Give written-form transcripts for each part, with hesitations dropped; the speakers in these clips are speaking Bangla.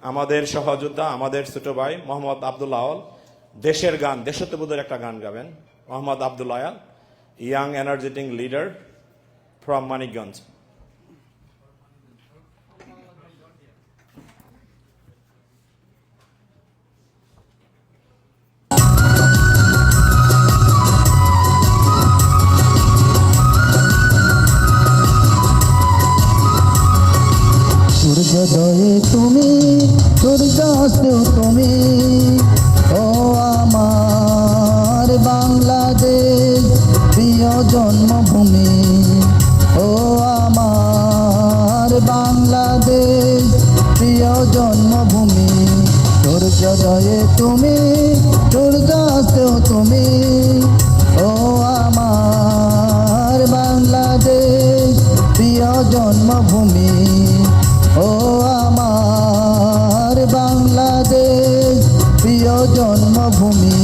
আমাদের সহযোদ্ধা, আমাদের ছোট ভাই মোহাম্মদ আব্দুল আওয়াল দেশের গান, দেশাত্মবোধের একটা গান গাবেন। Mohammad Abdul Awal, young energetic leader from Manikganj. সূর্যোদয়ে তুমি, সূর্যাস্তেও তুমি, ও আমার বাংলাদেশ প্রিয় জন্মভূমি। ও আমার বাংলাদেশ প্রিয় জন্মভূমি। সূর্যোদয়ে তুমি, সূর্যাস্তেও তুমি, ও আমার বাংলাদেশ প্রিয় জন্মভূমি। ও আমার বাংলাদেশ প্রিয় জন্মভূমি।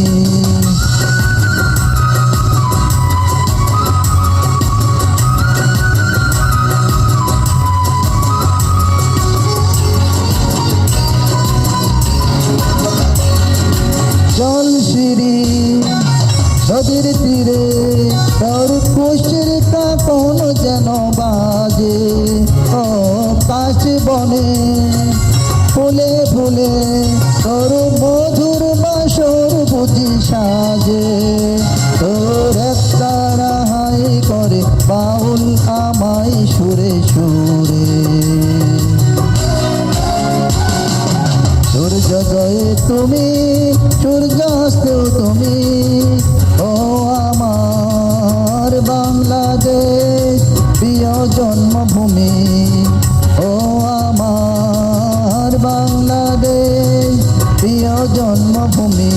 জলশিরি নদীর তীরে তোর খুশির কাকন যেন বাজে। ও কাশ বনে ফুলে ফুলে তোর মধুর বাসর বুঝি সাজে। তোর একটা রাহাই করে বাউল আমায় সুরে সুরে। সূর্যোদয়ে তুমি, সূর্যাস্তেও তুমি, ও আমার বাংলাদেশ প্রিয় জন্মভূমি। ও আমার বাংলাদেশ প্রিয় জন্মভূমি।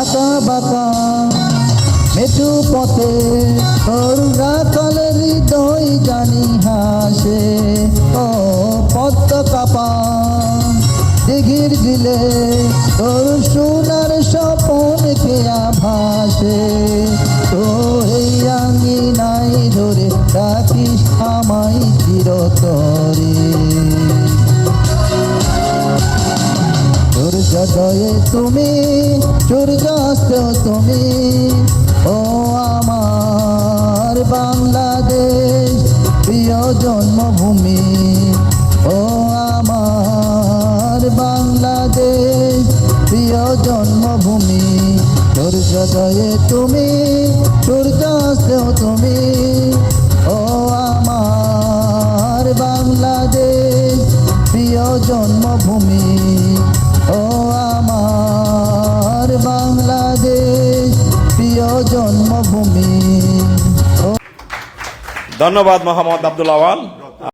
আঁকা বাঁকা মেঠু পথে তোর রাখাল হৃদয় জানি হাসে। ও পদ্ম কাপা দিঘির দিলে তোর সোনার স্বপন খেয়া ভাসে। তোর এই আঙিনাই ধরে রাখিস আমায় চিরতরে। সূর্যোদয়ে তুমি, সূর্যাস্তেও তুমি, ও আমার বাংলাদেশ প্রিয় জন্মভূমি। ও আমার বাংলাদেশ প্রিয় জন্মভূমি। সূর্যোদয়ে তুমি, সূর্যাস্তেও তুমি, ও আমার বাংলাদেশ প্রিয় জন্মভূমি। ও আমার বাংলাদেশ প্রিয় জন্মভূমি। ধন্যবাদ মোহাম্মদ আব্দুল আওয়াল।